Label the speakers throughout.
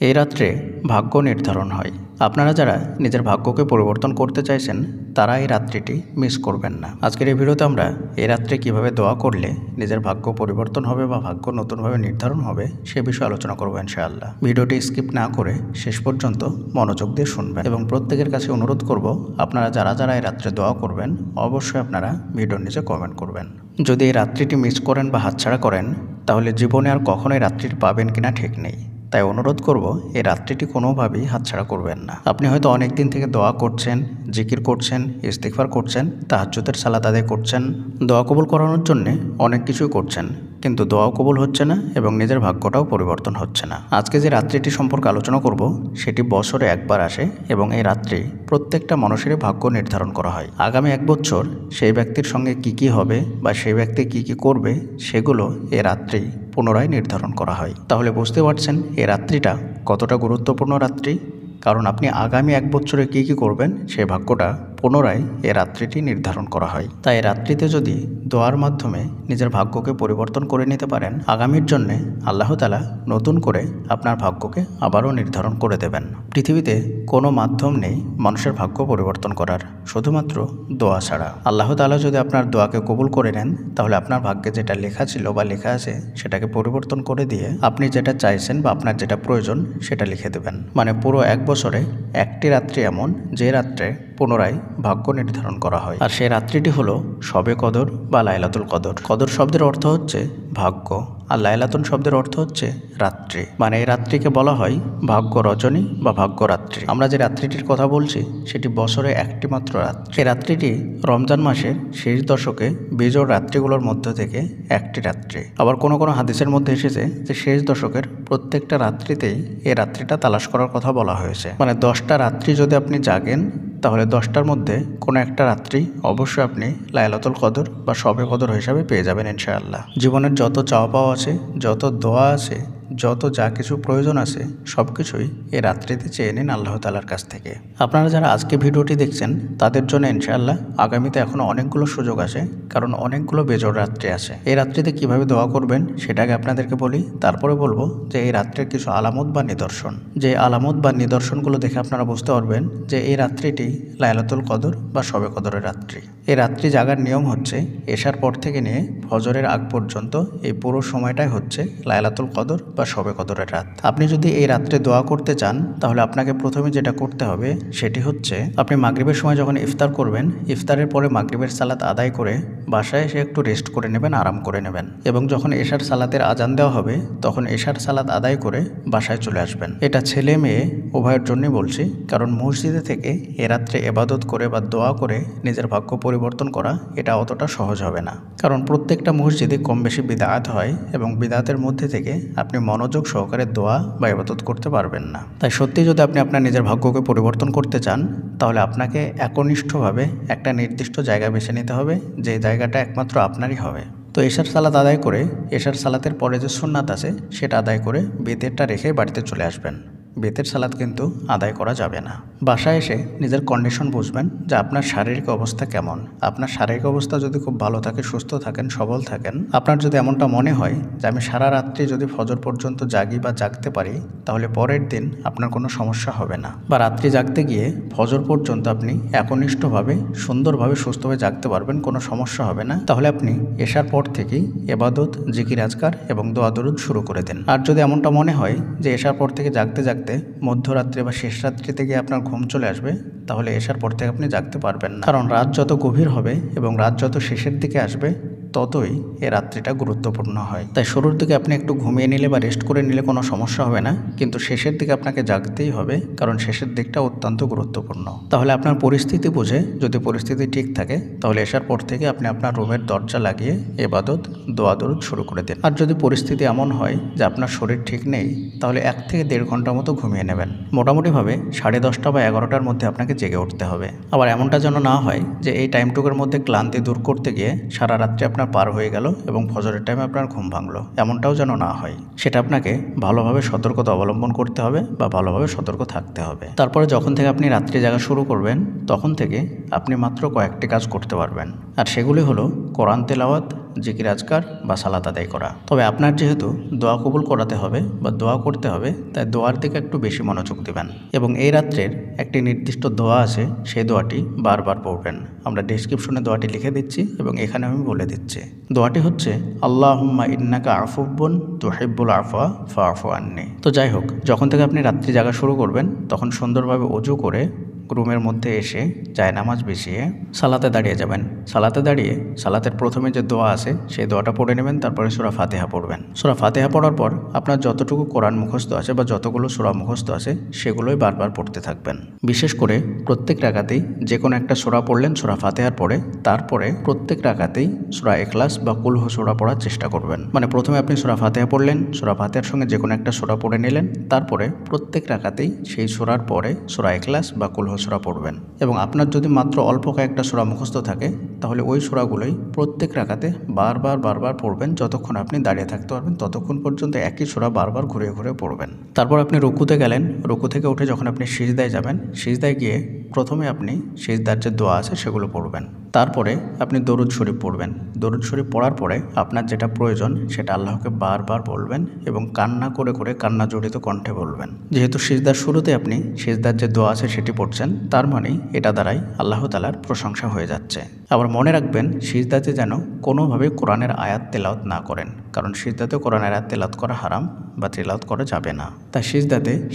Speaker 1: এই রাত্রে ভাগ্য নির্ধারণ হয়। আপনারা যারা নিজের ভাগ্যকে পরিবর্তন করতে চাইছেন তারা এই রাত্রিটি মিস করবেন না। আজকের এই ভিডিওতে আমরা এই রাত্রে কিভাবে দোয়া করলে নিজের ভাগ্য পরিবর্তন হবে বা ভাগ্য নতুনভাবে নির্ধারণ হবে সে বিষয়ে আলোচনা করবো ইনশাআল্লাহ। ভিডিওটি স্কিপ না করে শেষ পর্যন্ত মনোযোগ দিয়ে শুনবেন এবং প্রত্যেকের কাছে অনুরোধ করব আপনারা যারা যারা এই রাত্রে দোয়া করবেন অবশ্যই আপনারা ভিডিওর নিচে কমেন্ট করবেন। যদি এই রাত্রিটি মিস করেন বা হাতছাড়া করেন তাহলে জীবনে আর কখনোই রাত্রিটি পাবেন কিনা ঠিক নেই। তাই অনুরোধ করব এই রাত্রিটি কোনোভাবেই হাতছাড়া করবেন না। আপনি হয়তো অনেক দিন থেকে দোয়া করছেন, জিকির করছেন, ইস্তিগফার করছেন, তাহাজ্জুদের সালাত আদায় করছেন, দোয়া কবুল করানোর জন্যে অনেক কিছুই করছেন, কিন্তু দোয়াও কবুল হচ্ছে না এবং নিজের ভাগ্যটাও পরিবর্তন হচ্ছে না। আজকে যে রাত্রিটি সম্পর্কে আলোচনা করব সেটি বছরে একবার আসে এবং এই রাত্রি প্রত্যেকটা মানুষেরই ভাগ্য নির্ধারণ করা হয়। আগামী এক বছর সেই ব্যক্তির সঙ্গে কি হবে বা সেই ব্যক্তি কি করবে সেগুলো এই রাত্রি পুনরায় নির্ধারণ করা হয়। তাহলে বুঝতে পারছেন এই রাত্রিটা কতটা গুরুত্বপূর্ণ রাত্রি, কারণ আপনি আগামী এক বছরে কি করবেন সেই ভাগ্যটা পুনরায় এই রাত্রিটি নির্ধারণ করা হয়। তাই রাত্রিতে যদি দোয়ার মাধ্যমে নিজের ভাগ্যকে পরিবর্তন করে নিতে পারেন, আগামীর জন্যে আল্লাহ তাআলা নতুন করে আপনার ভাগ্যকে আবারও নির্ধারণ করে দেবেন। পৃথিবীতে কোনো মাধ্যম নেই মানুষের ভাগ্য পরিবর্তন করার, শুধুমাত্র দোয়া ছাড়া। আল্লাহ তাআলা যদি আপনার দোয়াকে কবুল করে নেন তাহলে আপনার ভাগ্যে যেটা লেখা ছিল বা লেখা আছে সেটাকে পরিবর্তন করে দিয়ে আপনি যেটা চাইছেন বা আপনার যেটা প্রয়োজন সেটা লিখে দেবেন। মানে পুরো এক বছরে একটি রাত্রি এমন যে রাত্রে পুনরায় ভাগ্য নির্ধারণ করা হয়, আর সেই রাত্রিটি হলো শবে কদর বা লাইলাতুল কদর। কদর শব্দের অর্থ হচ্ছে ভাগ্য আর লাইলাতুন শব্দের অর্থ হচ্ছে রাত্রি। মানে এই রাত্রিকে বলা হয় ভাগ্য রজনী বা ভাগ্য রাত্রি। আমরা যে রাত্রিটির কথা বলছি সেটি বছরে একটি মাত্র রাত্রি। এই রাত্রিটি রমজান মাসের শেষ দশকে বিজোড় রাত্রিগুলোর মধ্য থেকে একটি রাত্রি। আবার কোনো কোনো হাদিসের মধ্যে এসেছে যে শেষ দশকের প্রত্যেকটা রাত্রিতেই এই রাত্রিটা তালাশ করার কথা বলা হয়েছে। মানে 10টা রাত্রি যদি আপনি জাগেন তাহলে 10টার মধ্যে কোনো একটা রাত্রি অবশ্যই আপনি লাইলাতুল কদর বা শবে কদর হিসাবে পেয়ে যাবেন ইনশাআল্লাহ। জীবনের যত চাওয়া পাওয়া আছে, যত দোয়া আছে, যত যা কিছু প্রয়োজন আছে সব কিছুই এই রাত্রিতে চেয়ে নিন আল্লাহ তাআলার কাছ থেকে। আপনারা যারা আজকে ভিডিওটি দেখছেন তাদের জন্য ইনশাআল্লাহ আগামীতে এখনও অনেকগুলো সুযোগ আছে, কারণ অনেকগুলো বেজোড় রাত্রি আছে। এই রাত্রিতে কিভাবে দোয়া করবেন সেটাকে আপনাদেরকে বলি, তারপরে বলবো যে এই রাত্রের কিছু আলামত বা নিদর্শন। যে আলামত বা নিদর্শনগুলো দেখে আপনারা বুঝতে পারবেন যে এই রাত্রিটি লাইলাতুল কদর বা শবে কদরের রাত্রি। এই রাত্রি জাগার নিয়ম হচ্ছে এশার পর থেকে নিয়ে ফজরের আগ পর্যন্ত এই পুরো সময়টাই হচ্ছে লাইলাতুল কদর বা শবে কদরের রাত। আপনি যদি এই রাত্রে দোয়া করতে চান তাহলে আপনাকে প্রথমে যেটা করতে হবে সেটি হচ্ছে আপনি মাগরিবের সময় যখন ইফতার করবেন, ইফতারের পরে মাগরিবের সালাত আদায় করে বাসায় এসে একটু রেস্ট করে নেবেন, আরাম করে নেবেন এবং যখন এশার সালাতের আজান দেওয়া হবে তখন এশার সালাত আদায় করে বাসায় চলে আসবেন। এটা ছেলে মেয়ে উভয়ের জন্যই বলছি, কারণ মসজিদে থেকে এ রাত্রে ইবাদত করে বা দোয়া করে নিজের ভাগ্য পরিবর্তন করা এটা অতটা সহজ হবে না, কারণ প্রত্যেকটা মসজিদে কম বেশি বিদআত হয় এবং বিদআতের মধ্যে থেকে আপনি মনোযোগ সহকারে দোয়া বা ইবাদত করতে পারবেন না। তাই সত্যি যদি আপনি আপনার নিজের ভাগ্যকে পরিবর্তন করতে চান তাহলে আপনাকে একনিষ্ঠভাবে একটা নির্দিষ্ট জায়গা বেছে নিতে হবে, যে জায়গাটা একমাত্র আপনারই হবে। তো এশার সালাত আদায় করে এশার সালাতের পরে যে সুন্নাত আছে সেটা আদায় করে বেতেরটা রেখে বাড়িতে চলে আসবেন। বেতের সালাত কিন্তু আদায় করা যাবে না। বাসায় এসে নিজের কন্ডিশন বুঝবেন যে আপনার শারীরিক অবস্থা কেমন। আপনার শারীরিক অবস্থা যদি খুব ভালো থাকে, সুস্থ থাকেন, সবল থাকেন, আপনার যদি এমনটা মনে হয় যে আমি সারা রাত্রি যদি ফজর পর্যন্ত জাগি বা জাগতে পারি তাহলে পরের দিন আপনার কোনো সমস্যা হবে না, বা রাত্রি জাগতে গিয়ে ফজর পর্যন্ত আপনি একনিষ্ঠভাবে সুন্দরভাবে সুস্থভাবে জাগতে পারবেন, কোনো সমস্যা হবে না, তাহলে আপনি এশার পর থেকেই ইবাদত, জিকির আজকার এবং দোয়া দরুদ শুরু করে দেন। আর যদি এমনটা মনে হয় যে এশার পর থেকে জাগতে জাগতে মধ্যরাত্রে বা শেষ রাত্রিতে গিয়ে আপনার ঘুম চলে আসবে তাহলে এশার পর থেকে আপনি জাগতে পারবেন না, কারণ রাত যত গভীর হবে এবং রাত যত শেষের দিকে আসবে ততই এই রাত্রিটা গুরুত্বপূর্ণ হয়। তাই শুরুর দিকে আপনি একটু ঘুমিয়ে নিলে বা রেস্ট করে নিলে কোনো সমস্যা হবে না, কিন্তু শেষের দিকে আপনাকে জাগতেই হবে, কারণ শেষের দিকটা অত্যন্ত গুরুত্বপূর্ণ। তাহলে আপনার পরিস্থিতি বুঝে, যদি পরিস্থিতি ঠিক থাকে তাহলে এশার পর থেকে আপনি আপনার রুমের দরজা লাগিয়ে ইবাদত, দোয়া দরুদ শুরু করে দেন। আর যদি পরিস্থিতি এমন হয় যে আপনার শরীর ঠিক নেই তাহলে 1 থেকে 1.5 ঘন্টা মতো ঘুমিয়ে নেবেন। মোটামুটিভাবে 10:30 বা 11টার মধ্যে আপনাকে জেগে উঠতে হবে। আবার এমনটা যেন না হয় যে এই টাইমটুকুর মধ্যে ক্লান্তি দূর করতে গিয়ে সারা রাত্রে আপনার আপনার পার হয়ে গেল এবং ফজরের টাইমে আপনার ঘুম ভাঙলো, এমনটাও যেন না হয়। সেটা আপনাকে ভালোভাবে সতর্কতা অবলম্বন করতে হবে বা ভালোভাবে সতর্ক থাকতে হবে। তারপরে যখন থেকে আপনি রাত্রি জাগা শুরু করবেন তখন থেকে আপনি মাত্র কয়েকটি কাজ করতে পারবেন, আর সেগুলি হলো কোরআন তেলাওয়াত, জিকির আজকার বা সালাত আদায় করা। তবে আপনার যেহেতু দোয়া কবুল করাতে হবে বা দোয়া করতে হবে, তাই দোয়ার দিকে একটু বেশি মনোযোগ দিবেন এবং এই রাত্রের একটি নির্দিষ্ট দোয়া আছে, সেই দোয়াটি বারবার পড়বেন। আমরা ডেসক্রিপশনে দোয়াটি লিখে দিচ্ছি এবং এখানে আমি বলে দিচ্ছি। দোয়াটি হচ্ছে আল্লাহুম্মা ইন্নাকা আফুব্বুন তুহিব্বুল আফওয়া ফাআফু আন্নি। তো যাই হোক, যখন থেকে আপনি রাত্রি জাগা শুরু করবেন তখন সুন্দরভাবে ওযু করে রুমের মধ্যে এসে জায়নামাজ বিছিয়ে সালাতে দাঁড়িয়ে যাবেন। সালাতে দাঁড়িয়ে সালাতের প্রথমে যে দোয়া আছে সেই দোয়াটা পড়ে নেবেন, তারপরে সূরা ফাতিহা পড়বেন। সূরা ফাতিহা পড়ার পর আপনার যতটুকু কোরআন মুখস্থ আছে বা যতগুলো সূরা মুখস্থ আছে সেগুলোই বারবার পড়তে থাকবেন। বিশেষ করে প্রত্যেক রাকাতেই যে কোনো একটা সূরা পড়লেন সূরা ফাতিহার পরে, তারপরে প্রত্যেক রাকাতেই সূরা ইখলাস বা কুল হু সূরা পড়ার চেষ্টা করবেন। মানে প্রথমে আপনি সূরা ফাতিহা পড়লেন, সূরা ফাতিহার সঙ্গে যে কোনো একটা সূরা পড়ে নিলেন, তারপরে প্রত্যেক রাকাতেই সেই সূরার পরে সূরা ইখলাস বা কুল হু সূরা পড়বেন। এবং আপনার যদি মাত্র অল্প কয়েকটা সূরা মুখস্থ থাকে তাহলে ওই সূরাগুলোই প্রত্যেক রাকাতে বারবার পড়বেন। যতক্ষণ আপনি দাঁড়িয়ে থাকতে পারবেন ততক্ষণ পর্যন্ত একই সূরা বারবার ঘুরে ঘুরে পড়বেন। তারপর আপনি রুকুতে গেলেন, রুকু থেকে উঠে যখন আপনি সিজদায় যাবেন, সিজদায় গিয়ে প্রথমে আপনি সিজদার যে দোয়া আছে সেগুলো পড়বেন। তারপরে আপনি দরুদ শরীফ পড়বেন। দরুদ শরীফ পড়ার পরে আপনার যেটা প্রয়োজন সেটা আল্লাহকে বারবার বলবেন এবং কান্না করে করে কান্না জড়িত কণ্ঠে বলবেন। যেহেতু সিজদার শুরুতে আপনি সিজদার যে দোয়া আছে সেটি পড়ছেন, তার মানে এটা দ্বারাই আল্লাহ তাআলার প্রশংসা হয়ে যাচ্ছে। আবার মনে রাখবেন সিজদাতে যেন কোনোভাবে কোরআনের আয়াত তেলাওয়াত না করেন, কারণ সিজদাতে কোরআনের আয়াত তেলাওয়াত করা হারাম বা তেলাওয়াত করা যাবে না। তাই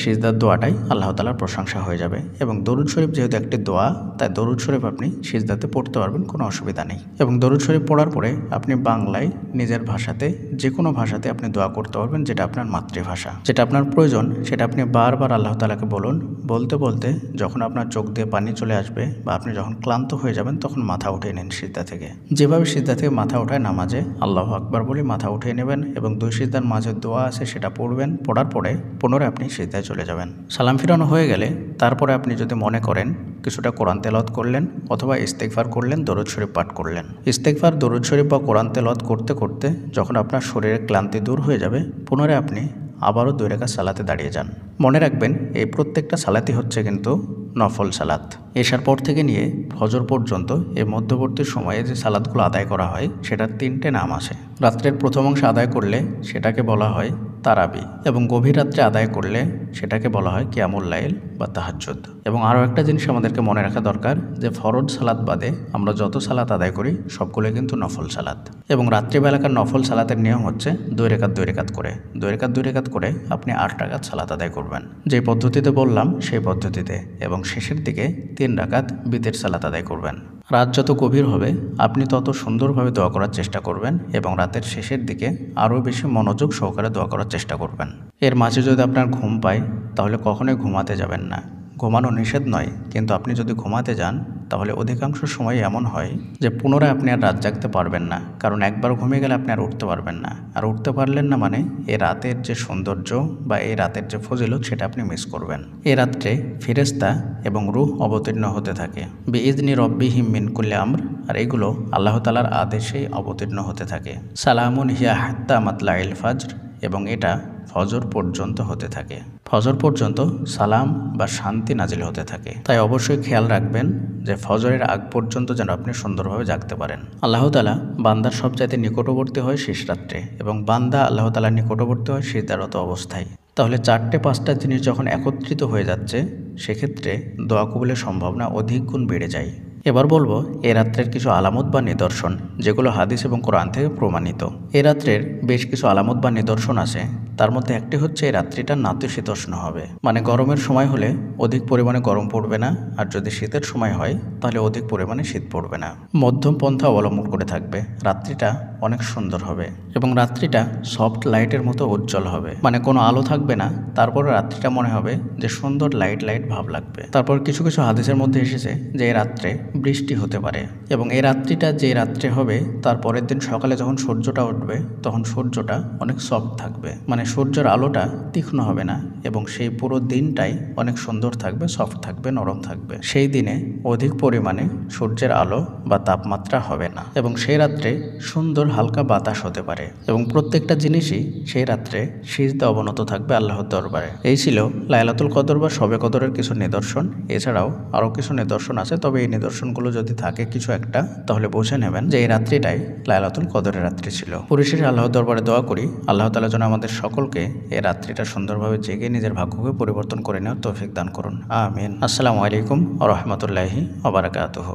Speaker 1: সিজদার দোয়াটাই আল্লাহ তাআলার প্রশংসা হয়ে যাবে। এবং দরুদ শরীফ যেহেতু একটি দোয়া, তাই দরুদ শরীফ আপনি সিজদাতে পড়তে পারবেন, কোনো অসুবিধা নেই। এবং দরুদ শরীফ পড়ার পরে আপনি বাংলায় নিজের ভাষাতে যে কোনো ভাষাতে আপনি দোয়া করতে পারবেন, যেটা আপনার মাতৃভাষা, যেটা আপনার প্রয়োজন সেটা আপনি বারবার আল্লাহ তাআলাকে বলুন। বলতে বলতে যখন আপনার চোখ দিয়ে পানি চলে আসবে বা আপনি যখন ক্লান্ত হয়ে যাবেন তখন মাথা উঠিয়ে নিন সিজদা থেকে। যেভাবে সিজদা থেকে মাথা ওঠায় নামাজে আল্লাহু আকবার বলে মাথা উঠিয়ে নেবেন এবং দুই সিজদার মাঝে দোয়া আছে সেটা পড়বেন। পড়ার পরে পুনরায় আপনি সিজদায় চলে যাবেন। সালাম ফিরানো হয়ে গেলে তারপরে আপনি যদি মনে করেন কিছুটা কোরআন তেলাওয়াত করলেন অথবা ইস্তেগফার করলেন, দরুদ শরীফ পাঠ করলেন। ইস্তেগফার, দরুদ শরীফ বা কোরআন তেলাওয়াত করতে করতে যখন আপনার শরীরের ক্লান্তি দূর হয়ে যাবে, পুনরায় আপনি আবারও 2 রাকাত সালাতে দাঁড়িয়ে যান। মনে রাখবেন এই প্রত্যেকটা সালাতই হচ্ছে কিন্তু নফল সালাত। এশার পর থেকে নিয়ে ফজর পর্যন্ত এই মধ্যবর্তী সময়ে যে সালাতগুলো আদায় করা হয় সেটার 3টে নাম আছে। রাত্রের প্রথম অংশ আদায় করলে সেটাকে বলা হয় তারাবি, এবং গভীর রাত্রে আদায় করলে সেটাকে বলা হয় কিয়ামুল লাইল বা তাহাজ্জুদ। এবং আরও একটা জিনিস আমাদেরকে মনে রাখা দরকার যে ফরজ সালাত বাদে আমরা যত সালাত আদায় করি সবগুলোই কিন্তু নফল সালাত। এবং রাত্রিবেলাকার নফল সালাতের নিয়ম হচ্ছে 2 রাকাত করে 2 রাকাত করে আপনি 8 রাকাত সালাত আদায় করবেন, যে পদ্ধতিতে বললাম সেই পদ্ধতিতে। এবং শেষের দিকে 3 রাকাত বিতের সালাত আদায় করবেন। রাত যত গভীর হবে আপনি তত সুন্দরভাবে দোয়া করার চেষ্টা করবেন এবং রাতের শেষের দিকে আরও বেশি মনোযোগ সহকারে দোয়া করার চেষ্টা করবেন। এর মাঝে যদি আপনার ঘুম পায় তাহলে কখনোই ঘুমাতে যাবেন না। ঘুমানো নিষেধ নয়, কিন্তু আপনি যদি ঘুমাতে যান তাহলে অধিকাংশ সময় এমন হয় যে পুনরায় আপনি আর রাত জাগতে পারবেন না, কারণ একবার ঘুমিয়ে গেলে আপনি আর উঠতে পারবেন না। আর উঠতে পারলেন না মানে এই রাতের যে সৌন্দর্য বা এই রাতের যে ফজিলত সেটা আপনি মিস করবেন। এই রাত্রে ফেরেশতা এবং রূহ অবতীর্ণ হতে থাকে বিইজনি রব্বিহিম মিন কুল্লি আমর, আর এগুলো আল্লাহ তাআলার আদেশেই অবতীর্ণ হতে থাকে। সালামুন হিয়া হাত্তা মাতলাইল ফাজর, এবং এটা ফজর পর্যন্ত হতে থাকে। ফজর পর্যন্ত সালাম বা শান্তি নাজিল হতে থাকে। তাই অবশ্যই খেয়াল রাখবেন যে ফজরের আগ পর্যন্ত যেন আপনি সুন্দরভাবে জাগতে পারেন। আল্লাহ তাআলা বান্দার সবচাইতে নিকটবর্তী হয় শেষ রাত্রে, এবং বান্দা আল্লাহ তাআলার নিকটবর্তী হয় সিজদারত অবস্থায়। তাহলে 4-5টা জিনিস যখন একত্রিত হয়ে যাচ্ছে সেক্ষেত্রে দোয়া কবুলের সম্ভাবনা অধিক গুণ বেড়ে যায়। এবার বলবো এ রাত্রের কিছু আলামত বা নিদর্শন, যেগুলো হাদিস এবং কোরআন থেকে প্রমাণিত। এ রাত্রের বেশ কিছু আলামত বা নিদর্শন আছে। তার মধ্যে একটি হচ্ছে এই রাত্রিটা নাতিশীতোষ্ণ হবে, মানে গরমের সময় হলে অধিক পরিমাণে গরম পড়বে না, আর যদি শীতের সময় হয় তাহলে অধিক পরিমাণে শীত পড়বে না। মধ্যম পন্থা অবলম্বন করে থাকবে। রাত্রিটা অনেক সুন্দর হবে এবং রাত্রিটা সফট লাইটের মতো উজ্জ্বল হবে, মানে কোনো আলো থাকবে না, তারপর রাত্রিটা মনে হবে যে সুন্দর লাইট লাইট ভাব লাগবে। তারপর কিছু কিছু হাদিসের মধ্যে এসেছে যে এই রাত্রে বৃষ্টি হতে পারে এবং এই রাত্রিটা যে রাত্রে হবে তার পরের দিন সকালে যখন সূর্যটা উঠবে তখন সূর্যটা অনেক সফট থাকবে, মানে সূর্যের আলোটা তীক্ষ্ণ হবে না এবং সেই পুরো দিনটাই অনেক সুন্দর থাকবে, সফট থাকবে, নরম থাকবে। সেই দিনে অধিক পরিমাণে সূর্যের আলো বা তাপমাত্রা হবে না এবং সেই রাত্রে সুন্দর হালকা বাতাস হতে পারে এবং প্রত্যেকটা জিনিসই সেই রাত্রে সিজদা অবনত থাকবে আল্লাহর দরবারে। এই ছিল লাইলাতুল কদর বা শবে কদরের কিছু নিদর্শন। এছাড়াও আরও কিছু নিদর্শন আছে, তবে এই নিদর্শনগুলো যদি থাকে কিছু একটা, তাহলে বুঝে নেবেন যে এই রাত্রিটাই লাইলাতুল কদরের রাত্রি ছিল। পরিশেষে আল্লাহর দরবারে দোয়া করি আল্লাহ তাআলা যেন আমাদের সকলকে এই রাত্রিটা সুন্দরভাবে জেগে নিজের ভাগ্যকে পরিবর্তন করে নেওয়ার তৌফিক দান করুন। আমিন। আসসালামু আলাইকুম ওয়া রাহমাতুল্লাহি ওয়া বারাকাতুহু।